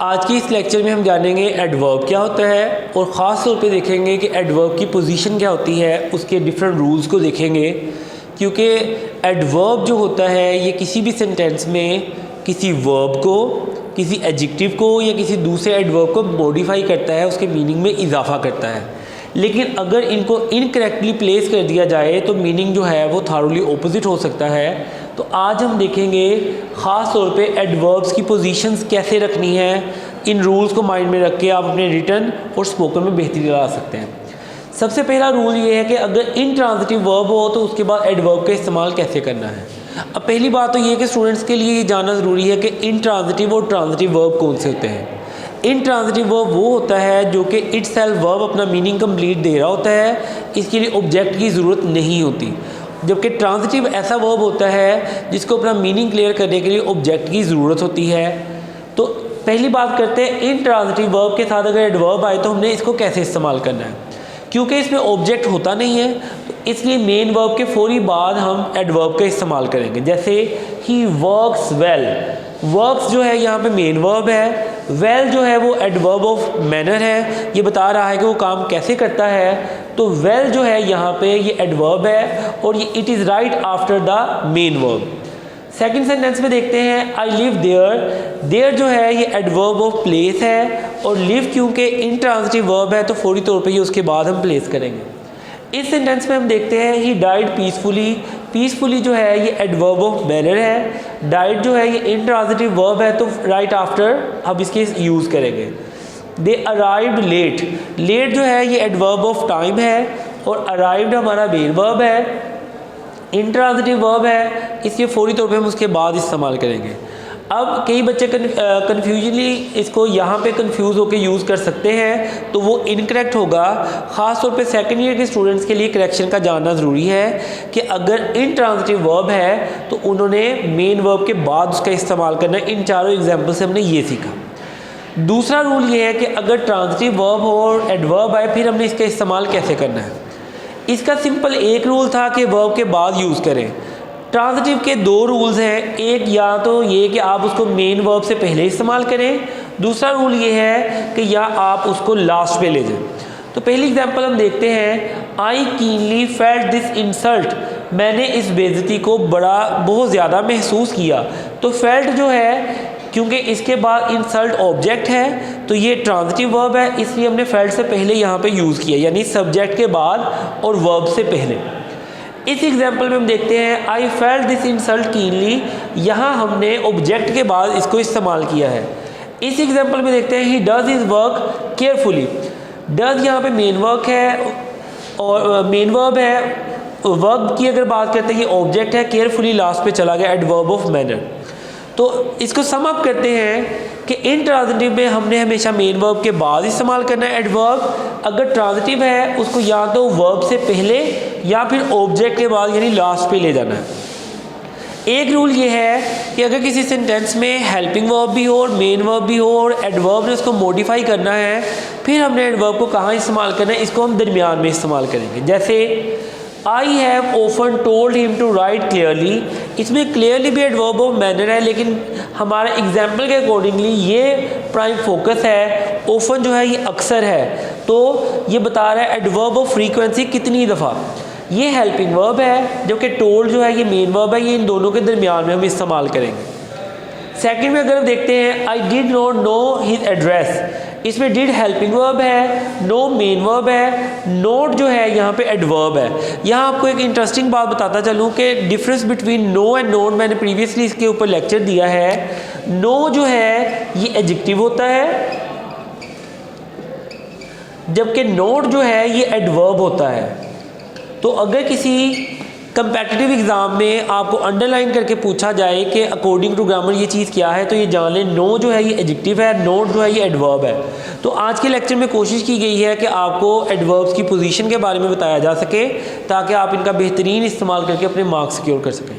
आज की इस लेक्चर में हम जानेंगे एडवर्ब क्या होता है और ख़ास तौर पे देखेंगे कि एडवर्ब की पोजीशन क्या होती है, उसके डिफरेंट रूल्स को देखेंगे। क्योंकि एडवर्ब जो होता है ये किसी भी सेंटेंस में किसी वर्ब को, किसी एडजेक्टिव को या किसी दूसरे एडवर्ब को मॉडिफाई करता है, उसके मीनिंग में इजाफा करता है। लेकिन अगर इनको इनकरेक्टली प्लेस कर दिया जाए तो मीनिंग जो है वो थारोली ऑपोजिट हो सकता है। तो आज हम देखेंगे ख़ास तौर पे एडवर्ब्स की पोजीशंस कैसे रखनी है। इन रूल्स को माइंड में रख के आप अपने रिटन और स्पोकन में बेहतरी ला सकते हैं। सबसे पहला रूल ये है कि अगर इनट्रांजिटिव वर्ब हो तो उसके बाद एडवर्ब का इस्तेमाल कैसे करना है। अब पहली बात तो ये कि स्टूडेंट्स के लिए ये जानना ज़रूरी है कि इनट्रांजिटिव और ट्रांजिटिव वर्ब कौन से होते हैं। इनट्रांजिटिव वर्ब वो होता है जो कि इटसेल्फ वर्ब अपना मीनिंग कंप्लीट दे रहा होता है, इसके लिए ऑब्जेक्ट की ज़रूरत नहीं होती। जबकि ट्रांजिटिव ऐसा वर्ब होता है जिसको अपना मीनिंग क्लियर करने के लिए ऑब्जेक्ट की ज़रूरत होती है। तो पहली बात करते हैं इनट्रांजिटिव वर्ब के साथ अगर एडवर्ब आए तो हमने इसको कैसे इस्तेमाल करना है। क्योंकि इसमें ऑब्जेक्ट होता नहीं है तो इसलिए मेन वर्ब के फौरी बाद हम एडवर्ब का इस्तेमाल करेंगे। जैसे ही वर्क्स वेल, वर्क्स जो है यहाँ पे मेन वर्ब है, वेल जो है वो एडवर्ब ऑफ मैनर है, ये बता रहा है कि वो काम कैसे करता है। तो वेल जो है यहाँ पे ये एडवर्ब है और ये it is right after the main verb. Second sentence में देखते हैं आई लिव देयर, देयर जो है ये एडवर्ब ऑफ प्लेस है और लिव क्योंकि इनट्रांजिटिव वर्ब है तो फौरी तौर पे ये उसके बाद हम प्लेस करेंगे। इस सेंटेंस में हम देखते हैं ही डाइड पीसफुली, पीसफुली जो है ये एडवर्ब ऑफ मैनर है, डाइड जो है ये इनट्रांजिटिव वर्ब है तो राइट आफ्टर हम इसके यूज़ करेंगे। दे अराइव्ड लेट, लेट जो है ये एडवर्ब ऑफ टाइम है और अराइव्ड हमारा मेन वर्ब है, इंट्रांजिटिव वर्ब है, इसके फौरी तौर पे हम उसके बाद इस्तेमाल करेंगे। अब कई बच्चे कन्फ्यूजनली इसको यहाँ पे कंफ्यूज होकर यूज़ कर सकते हैं तो वो इनकरेक्ट होगा। ख़ास तौर पे सेकंड ईयर के स्टूडेंट्स के लिए करेक्शन का जानना ज़रूरी है कि अगर इनट्रांजिटिव वर्ब है तो उन्होंने मेन वर्ब के बाद उसका इस्तेमाल करना है। इन चारों एग्जाम्पल से हमने ये सीखा। दूसरा रूल ये है कि अगर ट्रांजिटिव वर्ब हो और एडवर्ब आए फिर हमने इसका इस्तेमाल कैसे करना है। इसका सिंपल एक रूल था कि वर्ब के बाद यूज़ करें। ट्रांजिटिव के दो रूल्स हैं, एक या तो ये कि आप उसको मेन वर्ब से पहले इस्तेमाल करें, दूसरा रूल ये है कि या आप उसको लास्ट पे ले जाएं। तो पहली एग्जांपल हम देखते हैं आई कीनली फेल्ट दिस इंसल्ट, मैंने इस बेइज्जती को बहुत ज़्यादा महसूस किया। तो फेल्ट जो है क्योंकि इसके बाद इंसल्ट ऑब्जेक्ट है तो ये ट्रांजिटिव वर्ब है, इसलिए हमने फेल्ट से पहले यहाँ पे यूज़ किया, यानी सब्जेक्ट के बाद और वर्ब से पहले। इस एग्जांपल में हम देखते हैं I felt this insult keenly, यहाँ हमने ऑब्जेक्ट के बाद इसको इस्तेमाल किया है। इस एग्जांपल में देखते हैं he does his work carefully, does यहाँ पे मेन वर्क है और मेन वर्ब है, वर्ब की अगर बात करते हैं ये ऑब्जेक्ट है, केयरफुली लास्ट पे चला गया एडवर्ब ऑफ मैनर। तो इसको सम अप करते हैं कि इनट्रांजिटिव में हमने हमेशा मेन वर्ब के बाद इस्तेमाल करना है एडवर्ब, अगर ट्रांजिटिव है उसको या तो वर्ब से पहले या फिर ऑब्जेक्ट के बाद यानी लास्ट पे ले जाना है। एक रूल ये है कि अगर किसी सेंटेंस में हेल्पिंग वर्ब भी हो और मेन वर्ब भी हो और एडवर्ब ने उसको मॉडिफाई करना है फिर हमने एडवर्ब को कहाँ इस्तेमाल करना है, इसको हम दरमियान में इस्तेमाल करेंगे। जैसे I have often told him to write clearly, इसमें क्लियरली भी एडवर्ब ऑफ मैनर है लेकिन हमारे एग्जाम्पल के अकॉर्डिंगली ये प्राइम फोकस है, ऑफन जो है ये अक्सर है तो ये बता रहा है एडवर्ब ऑफ फ्रीक्वेंसी कितनी दफ़ा। ये हेल्पिंग वर्ब है जबकि टोल्ड जो है ये मेन वर्ब है, ये इन दोनों के दरमियान में हम इस्तेमाल करेंगे। सेकंड में अगर हम देखते हैं I did not know his address, इसमें डिड हेल्पिंग वर्ब है, नो मेन वर्ब है, नोट जो है यहाँ पे एडवर्ब है। यहाँ आपको एक इंटरेस्टिंग बात बताता चलूँ कि difference between no and not मैंने प्रीवियसली इसके ऊपर लेक्चर दिया है। नो जो है ये एडजेक्टिव होता है जबकि नोट जो है ये एडवर्ब होता है। तो अगर किसी कंपेटिटिव एग्ज़ाम में आपको अंडरलाइन करके पूछा जाए कि अकॉर्डिंग टू ग्रामर ये चीज़ क्या है तो ये जान लें नो जो है ये एडजेक्टिव है, नोट जो है ये एडवर्ब है। तो आज के लेक्चर में कोशिश की गई है कि आपको एडवर्ब्स की पोजीशन के बारे में बताया जा सके ताकि आप इनका बेहतरीन इस्तेमाल करके अपने मार्क्स सिक्योर कर सकें।